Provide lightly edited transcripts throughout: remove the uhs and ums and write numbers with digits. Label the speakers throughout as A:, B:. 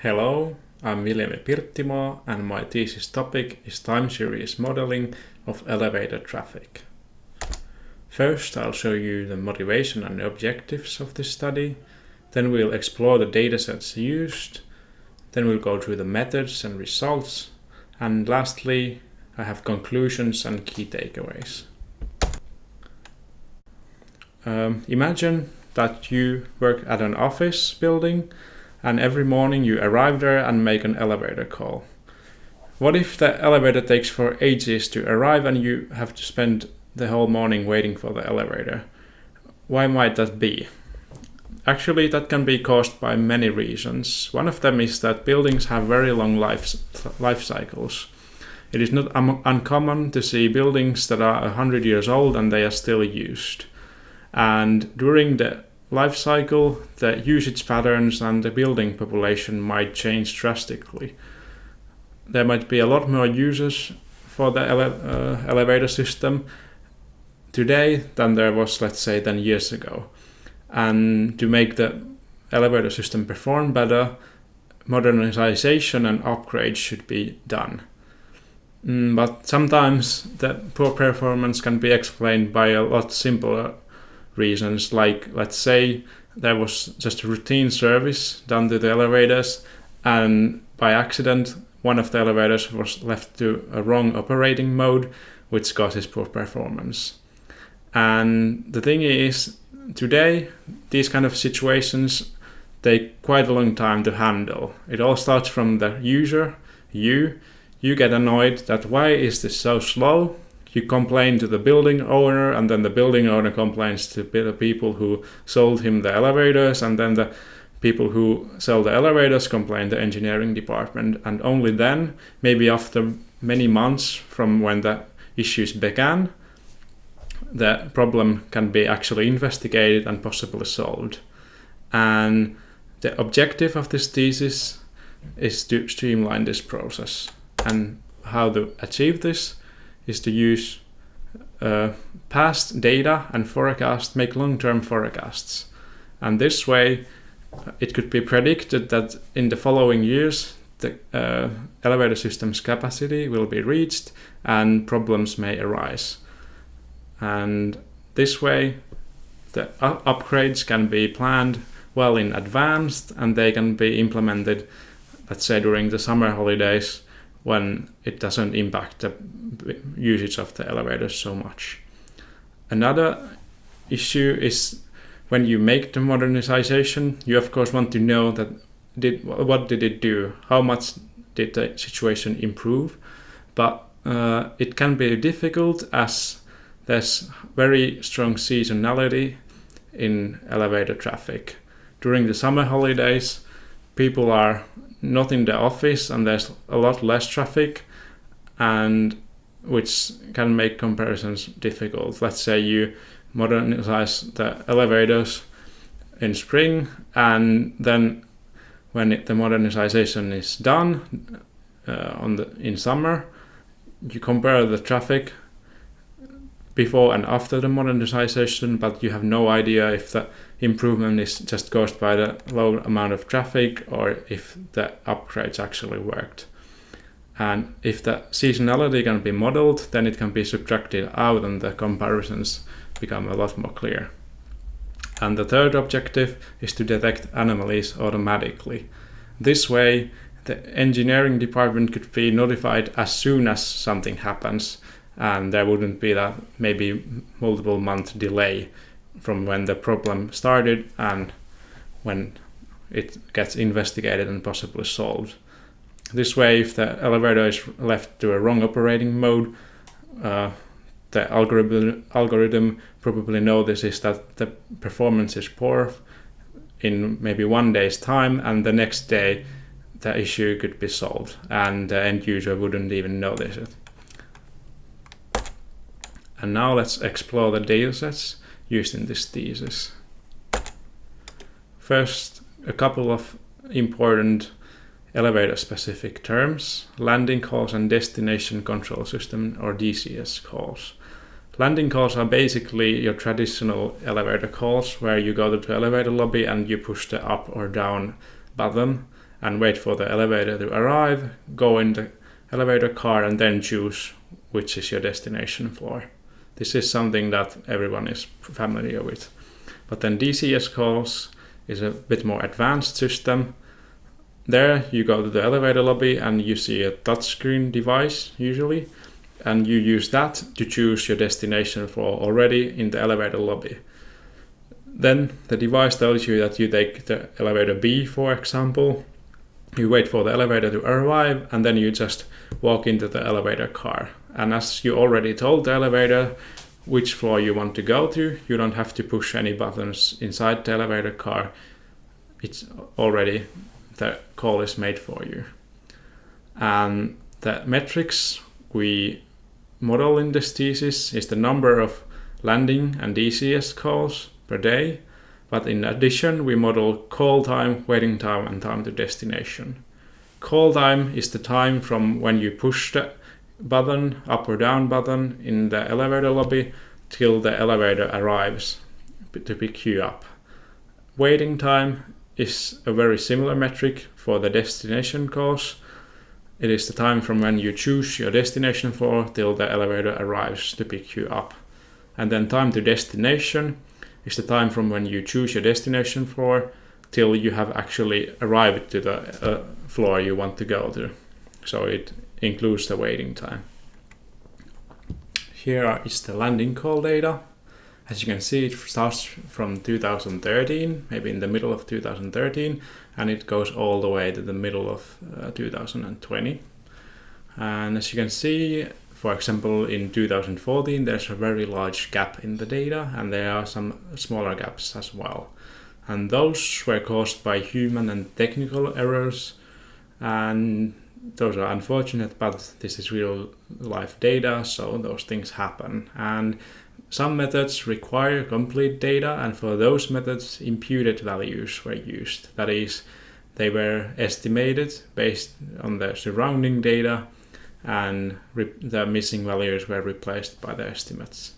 A: Hello, I'm Viljami Pirttimaa and my thesis topic is time series modeling of elevator traffic. First, I'll show you the motivation and objectives of this study, then we'll explore the datasets used, then we'll go through the methods and results, and lastly, I have conclusions and key takeaways. Imagine that you work at an office building and every morning you arrive there and make an elevator call. What if the elevator takes for ages to arrive and you have to spend the whole morning waiting for the elevator? Why might that be? Actually, that can be caused by many reasons. One of them is that buildings have very long life cycles. It is not uncommon to see buildings that are 100 years old and they are still used. And during the life cycle, the usage patterns and the building population might change drastically. There might be a lot more users for the elevator system today than there was, let's say, 10 years ago. And to make the elevator system perform better, modernization and upgrades should be done. But sometimes the poor performance can be explained by a lot simpler reasons, like let's say there was just a routine service done to the elevators and by accident one of the elevators was left to a wrong operating mode, which causes poor performance. And the thing is, today these kind of situations take quite a long time to handle. It all starts from the user. You get annoyed that why is this so slow? You complain to the building owner, and then the building owner complains to the people who sold him the elevators, and then the people who sell the elevators complain to the engineering department. And only then, maybe after many months from when the issues began, the problem can be actually investigated and possibly solved. And the objective of this thesis is to streamline this process. And how to achieve this is to use past data and make long-term forecasts. And this way, it could be predicted that in the following years, the elevator system's capacity will be reached and problems may arise. And this way, the upgrades can be planned well in advance and they can be implemented, let's say, during the summer holidays, when it doesn't impact the usage of the elevators so much. Another issue is when you make the modernization, you of course want to know that what did it do? How much did the situation improve? But it can be difficult as there's very strong seasonality in elevator traffic. During the summer holidays, people are not in the office and there's a lot less traffic, and which can make comparisons difficult. Let's say you modernize the elevators in spring, and then when the modernization is done in summer, you compare the traffic before and after the modernization, but you have no idea if the improvement is just caused by the low amount of traffic or if the upgrades actually worked. And if the seasonality can be modeled, then it can be subtracted out and the comparisons become a lot more clear. And the third objective is to detect anomalies automatically. This way, the engineering department could be notified as soon as something happens, and there wouldn't be that maybe multiple month delay from when the problem started and when it gets investigated and possibly solved. This way, if the elevator is left to a wrong operating mode, the algorithm probably notices that the performance is poor in maybe 1 day's time, and the next day the issue could be solved and the end user wouldn't even notice it. And now let's explore the datasets used in this thesis. First, a couple of important elevator-specific terms: landing calls and destination control system, or DCS calls. Landing calls are basically your traditional elevator calls where you go to the elevator lobby and you push the up or down button, and wait for the elevator to arrive, go in the elevator car, and then choose which is your destination floor. This is something that everyone is familiar with. But then DCS calls is a bit more advanced system. There you go to the elevator lobby and you see a touchscreen device usually, and you use that to choose your destination floor already in the elevator lobby. Then the device tells you that you take the elevator B, for example. You wait for the elevator to arrive, and then you just walk into the elevator car. And as you already told the elevator which floor you want to go to, you don't have to push any buttons inside the elevator car. It's already, the call is made for you. And the metrics we model in this thesis is the number of landing and DCS calls per day, but in addition we model call time, waiting time, and time to destination. Call time is the time from when you push the button, up or down button in the elevator lobby till the elevator arrives to pick you up. Waiting time is a very similar metric for the destination calls. It is the time from when you choose your destination floor till the elevator arrives to pick you up. And then time to destination is the time from when you choose your destination floor till you have actually arrived to the floor you want to go to. So it includes the waiting time. Here is the landing call data. As you can see, it starts from 2013, maybe in the middle of 2013, and it goes all the way to the middle of 2020. And as you can see, for example, in 2014, there's a very large gap in the data, and there are some smaller gaps as well. And those were caused by human and technical errors, and those are unfortunate, but this is real life data, so those things happen. And some methods require complete data, and for those methods, imputed values were used. That is, they were estimated based on the surrounding data, and the missing values were replaced by the estimates.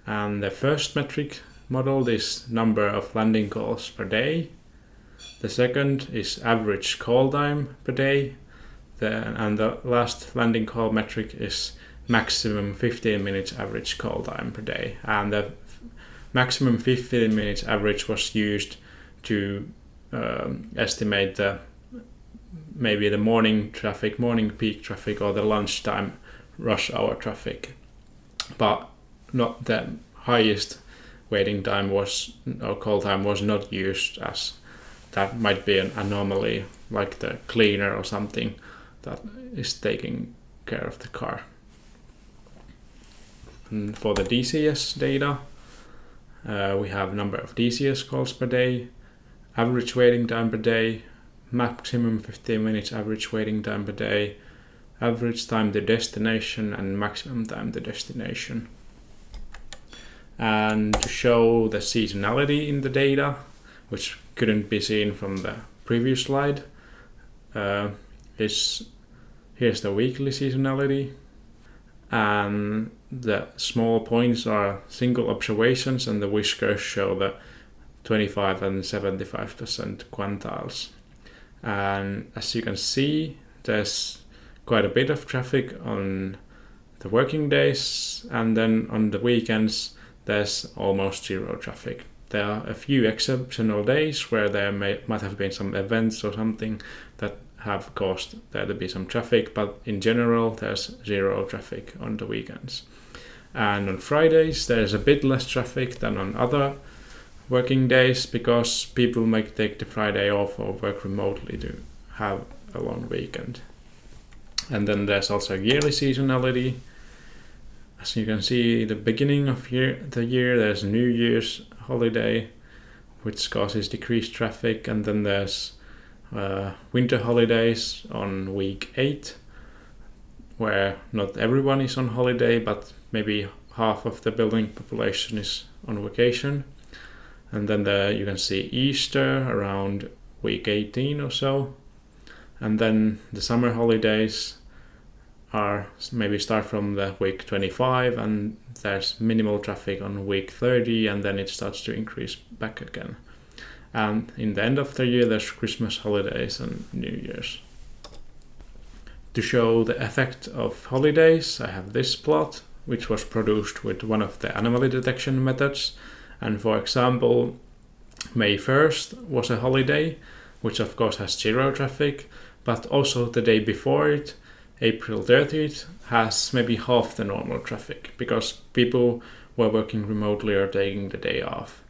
A: And the first metric modeled is number of landing calls per day. The second is average call time per day. And the last landing call metric is maximum 15 minutes average call time per day. And the maximum 15 minutes average was used to estimate maybe the morning traffic, morning peak traffic, or the lunchtime rush hour traffic. But not the highest waiting time was, or call time was not used, as that might be an anomaly, like the cleaner or something that is taking care of the car. And for the DCS data, we have number of DCS calls per day, average waiting time per day, maximum 15 minutes average waiting time per day, average time to destination, and maximum time to destination. And to show the seasonality in the data, which couldn't be seen from the previous slide, here's the weekly seasonality, and the small points are single observations, and the whiskers show the 25 and 75% quantiles. And as you can see, there's quite a bit of traffic on the working days, and then on the weekends there's almost zero traffic. There are a few exceptional days where there might have been some events or something that have caused there to be some traffic, but in general there's zero traffic on the weekends. And on Fridays there's a bit less traffic than on other working days, because people might take the Friday off or work remotely to have a long weekend. And then there's also yearly seasonality. As you can see, the beginning of the year there's New Year's holiday, which causes decreased traffic, and then there's winter holidays on week 8, where not everyone is on holiday, but maybe half of the building population is on vacation. And then you can see Easter around week 18 or so. And then the summer holidays are maybe start from the week 25, and there's minimal traffic on week 30, and then it starts to increase back again. And in the end of the year, there's Christmas holidays and New Year's. To show the effect of holidays, I have this plot, which was produced with one of the anomaly detection methods. And for example, May 1st was a holiday, which of course has zero traffic, but also the day before it, April 30th, has maybe half the normal traffic because people were working remotely or taking the day off.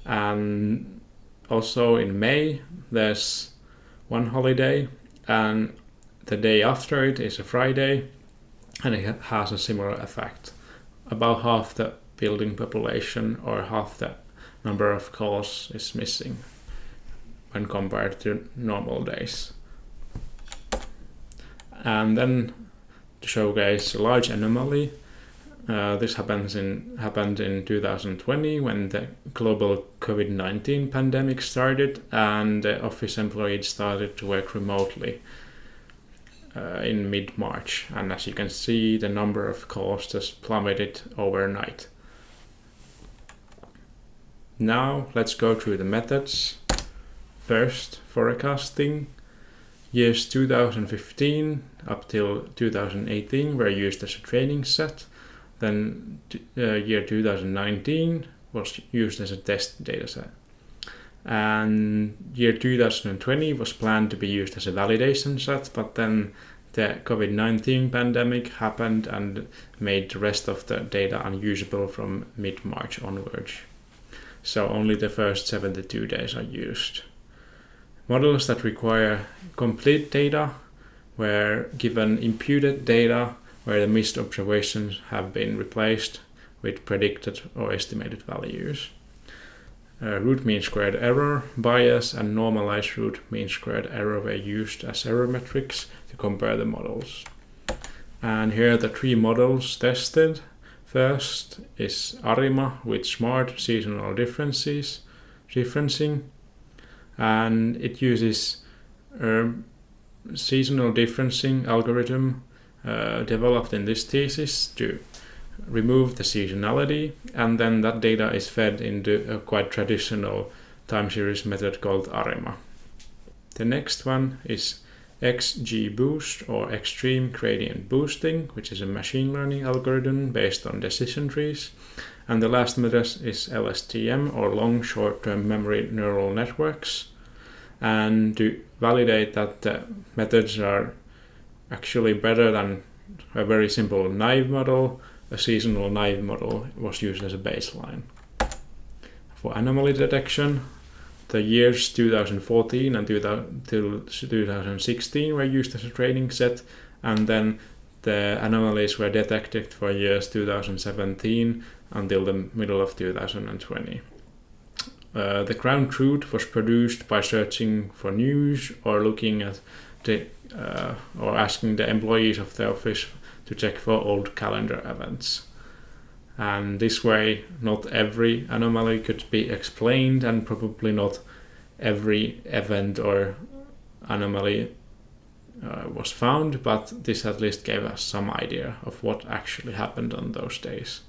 A: And also in May, there's one holiday, and the day after it is a Friday, and it has a similar effect. About half the building population or half the number of calls is missing when compared to normal days. And then to showcase a large anomaly, this happened in 2020 when the global COVID-19 pandemic started and the office employees started to work remotely in mid-March. And as you can see, the number of calls just plummeted overnight. Now let's go through the methods. First, forecasting. Years 2015 up till 2018 were used as a training set. Then year 2019 was used as a test dataset. And year 2020 was planned to be used as a validation set, but then the COVID-19 pandemic happened and made the rest of the data unusable from mid-March onwards. So only the first 72 days are used. Models that require complete data were given imputed data where the missed observations have been replaced with predicted or estimated values. Root mean squared error, bias, and normalized root mean squared error were used as error metrics to compare the models. And here are the three models tested. First is ARIMA with smart seasonal differencing, and it uses seasonal differencing algorithm developed in this thesis to remove the seasonality, and then that data is fed into a quite traditional time series method called ARIMA. The next one is XGBoost or extreme gradient boosting, which is a machine learning algorithm based on decision trees. And the last method is LSTM or long short-term memory neural networks. And to validate that the methods are actually better than a very simple naive model, a seasonal naive model was used as a baseline. For anomaly detection, the years 2014 and 2016 were used as a training set, and then the anomalies were detected for years 2017 until the middle of 2020. The ground truth was produced by searching for news or looking at or asking the employees of the office to check for old calendar events. And this way, not every anomaly could be explained, and probably not every event or anomaly was found, but this at least gave us some idea of what actually happened on those days.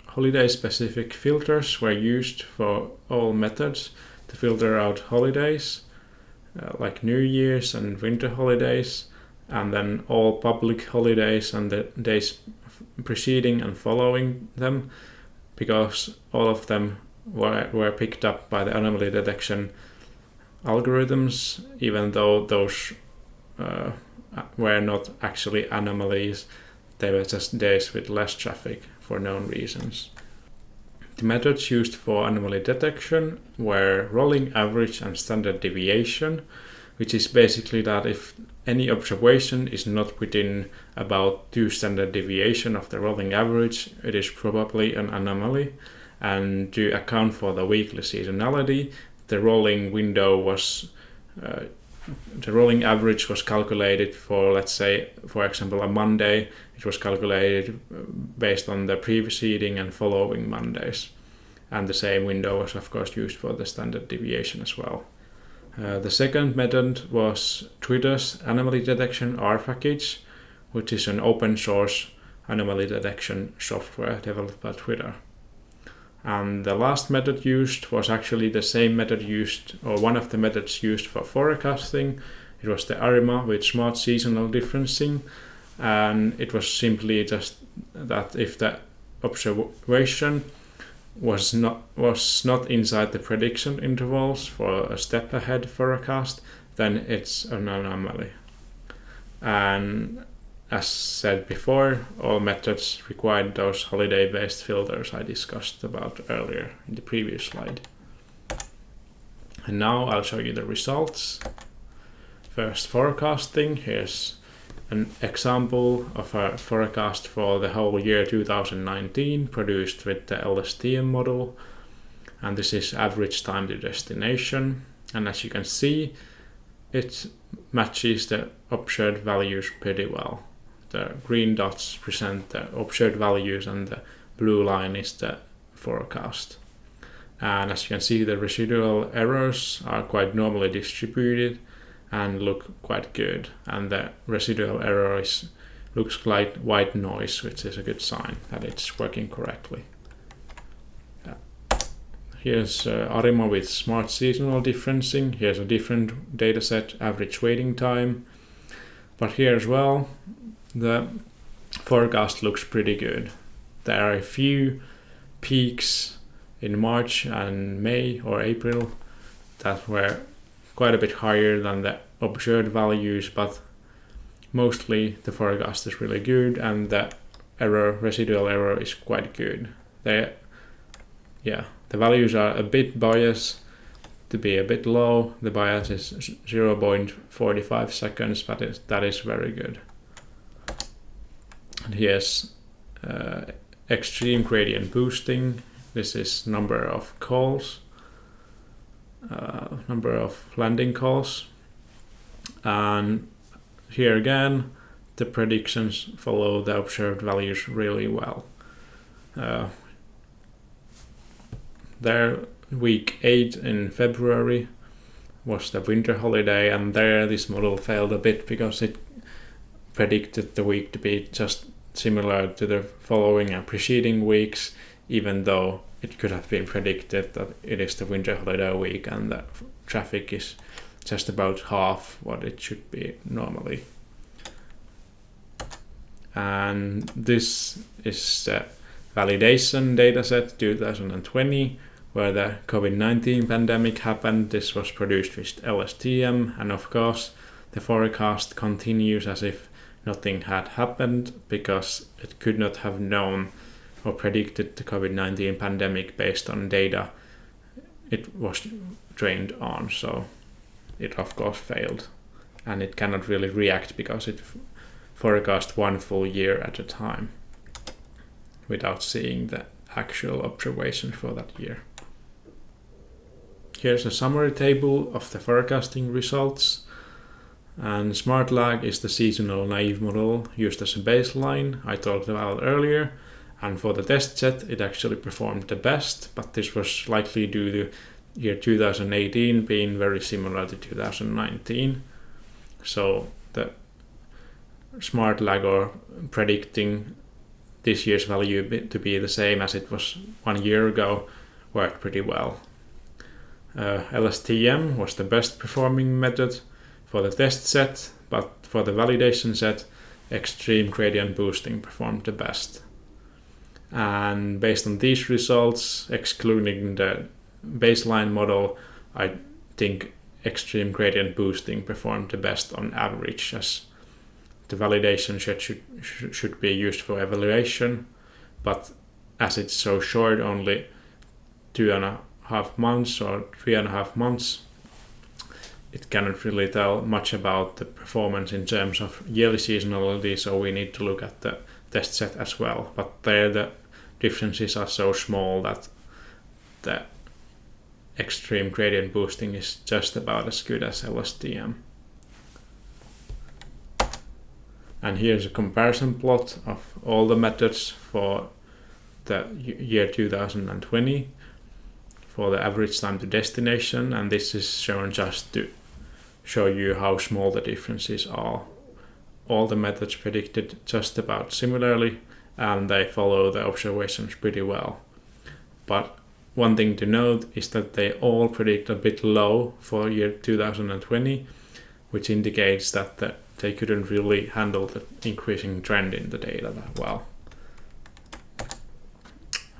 A: Holiday-specific filters were used for all methods to filter out holidays, like New Year's and winter holidays, and then all public holidays and the days preceding and following them, because all of them were picked up by the anomaly detection algorithms, even though those were not actually anomalies, they were just days with less traffic for known reasons. The methods used for anomaly detection were rolling average and standard deviation, which is basically that if any observation is not within about 2 standard deviation of the rolling average, it is probably an anomaly. And to account for the weekly seasonality, the rolling average was calculated for, let's say, for example, a Monday. It was calculated based on the preceding and following Mondays. And the same window was, of course, used for the standard deviation as well. The second method was Twitter's anomaly detection R package, which is an open source anomaly detection software developed by Twitter. And the last method used was actually the same method used, or one of the methods used for forecasting. It was the ARIMA with smart seasonal differencing, and it was simply just that if the observation was not inside the prediction intervals for a step ahead forecast, then it's an anomaly. And as said before, all methods required those holiday-based filters I discussed about earlier in the previous slide. And now I'll show you the results. First, forecasting. Here's an example of a forecast for the whole year 2019 produced with the LSTM model. And this is average time to destination. And as you can see, it matches the observed values pretty well. The green dots present the observed values and the blue line is the forecast. And as you can see, the residual errors are quite normally distributed and look quite good. And the residual error looks like white noise, which is a good sign that it's working correctly. Here's ARIMA with smart seasonal differencing. Here's a different dataset, average waiting time. But here as well, the forecast looks pretty good. There are a few peaks in March and May or April that were quite a bit higher than the observed values, but mostly the forecast is really good and the residual error is quite good. The values are a bit biased to be a bit low. The bias is 0.45 seconds, but that is very good. And here's extreme gradient boosting. This is number of calls, number of landing calls. And here again, the predictions follow the observed values really well. There, week 8 in February was the winter holiday, and there this model failed a bit because it predicted the week to be just similar to the following and preceding weeks, even though it could have been predicted that it is the winter holiday week and the traffic is just about half what it should be normally. And this is the validation dataset 2020, where the COVID-19 pandemic happened. This was produced with LSTM, and of course the forecast continues as if nothing had happened, because it could not have known or predicted the COVID-19 pandemic based on data it was trained on, so it of course failed. And it cannot really react because it forecast one full year at a time without seeing the actual observations for that year. Here's a summary table of the forecasting results. And SmartLag is the seasonal naive model used as a baseline I talked about earlier. And for the test set, it actually performed the best, but this was likely due to year 2018 being very similar to 2019. So the SmartLag, or predicting this year's value to be the same as it was 1 year ago, worked pretty well. LSTM was the best performing method for the test set, but for the validation set, extreme gradient boosting performed the best. And based on these results, excluding the baseline model, I think extreme gradient boosting performed the best on average, as the validation set should be used for evaluation, but as it's so short, only 2.5 months or 3.5 months, it cannot really tell much about the performance in terms of yearly seasonality, so we need to look at the test set as well. But there the differences are so small that the extreme gradient boosting is just about as good as LSTM. And here's a comparison plot of all the methods for the year 2020 for the average time to destination, and this is shown just to show you how small the differences are. All the methods predicted just about similarly, and they follow the observations pretty well. but one thing to note is that they all predict a bit low for year 2020, which indicates that they couldn't really handle the increasing trend in the data that well.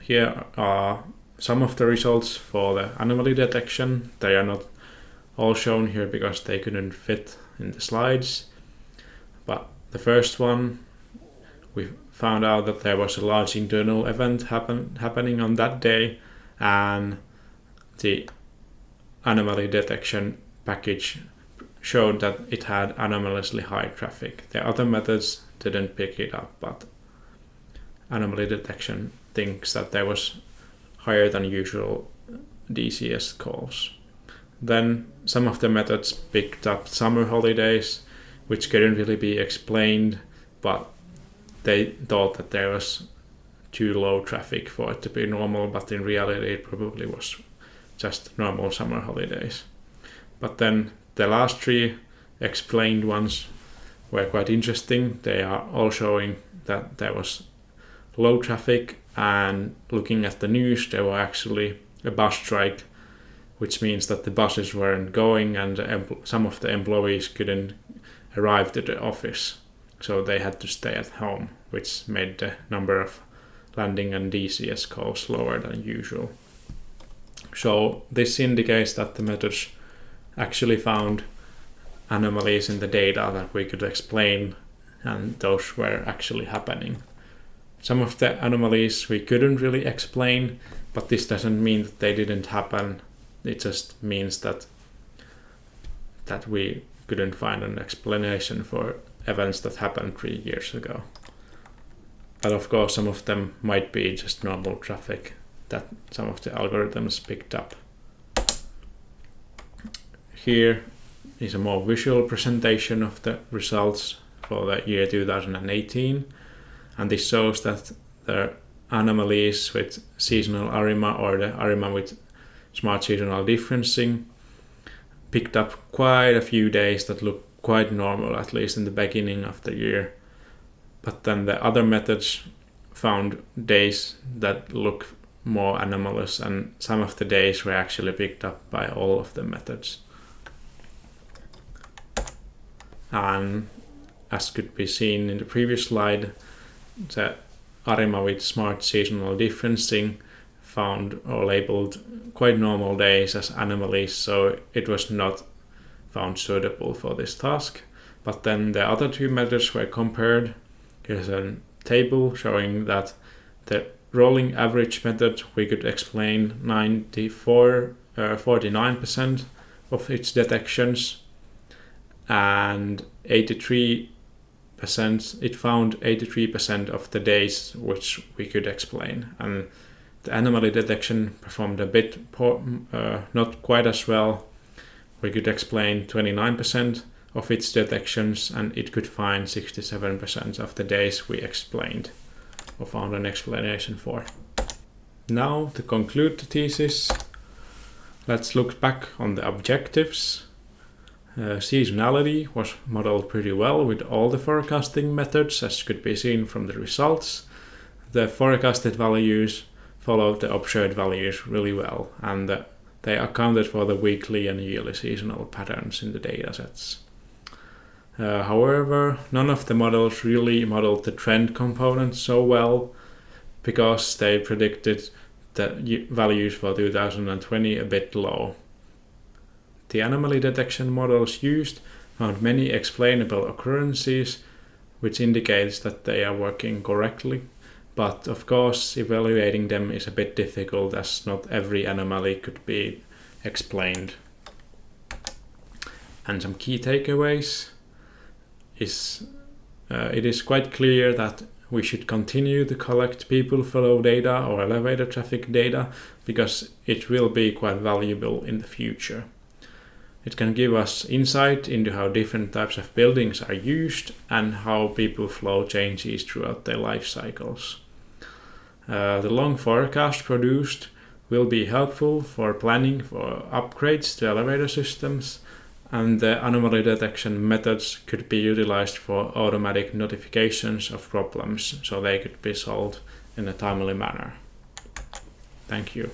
A: Here are some of the results for the anomaly detection. They are not all shown here because they couldn't fit in the slides. But the first one, we found out that there was a large internal event happening on that day, and the anomaly detection package showed that it had anomalously high traffic. The other methods didn't pick it up, but anomaly detection thinks that there was higher than usual DCS calls. Then some of the methods picked up summer holidays, which couldn't really be explained, but they thought that there was too low traffic for it to be normal, but in reality it probably was just normal summer holidays. But then the last three explained ones were quite interesting. They are all showing that there was low traffic, and looking at the news there were actually a bus strike, which means that the buses weren't going and some of the employees couldn't arrive to the office, so they had to stay at home, which made the number of landing and DCS calls lower than usual. So this indicates that the methods actually found anomalies in the data that we could explain, and those were actually happening. Some of the anomalies we couldn't really explain, but this doesn't mean that they didn't happen. It just means that we couldn't find an explanation for events that happened 3 years ago. But of course some of them might be just normal traffic that some of the algorithms picked up. Here is a more visual presentation of the results for the year 2018, and this shows that the anomalies with seasonal ARIMA or the ARIMA with smart seasonal differencing picked up quite a few days that look quite normal, at least in the beginning of the year. But then the other methods found days that look more anomalous, and some of the days were actually picked up by all of the methods. And as could be seen in the previous slide, the ARIMA with smart seasonal differencing found or labeled quite normal days as anomalies, so it was not found suitable for this task. But then the other two methods were compared. Here's a table showing that the rolling average method we could explain 49% of its detections, and 83%, it found 83% of the days which we could explain, and the anomaly detection performed a bit not quite as well. We could explain 29% of its detections, and it could find 67% of the days we explained or found an explanation for. Now, to conclude the thesis, let's look back on the objectives. Seasonality was modeled pretty well with all the forecasting methods, as could be seen from the results. The forecasted values followed the observed values really well, and they accounted for the weekly and yearly seasonal patterns in the datasets. However, none of the models really modeled the trend component so well, because they predicted the values for 2020 a bit low. The anomaly detection models used found many explainable occurrences, which indicates that they are working correctly. But of course, evaluating them is a bit difficult, as not every anomaly could be explained. And some key takeaways is it is quite clear that we should continue to collect people flow data or elevator traffic data, because it will be quite valuable in the future. It can give us insight into how different types of buildings are used and how people flow changes throughout their life cycles. The long forecast produced will be helpful for planning for upgrades to elevator systems, and the anomaly detection methods could be utilized for automatic notifications of problems, so they could be solved in a timely manner. Thank you.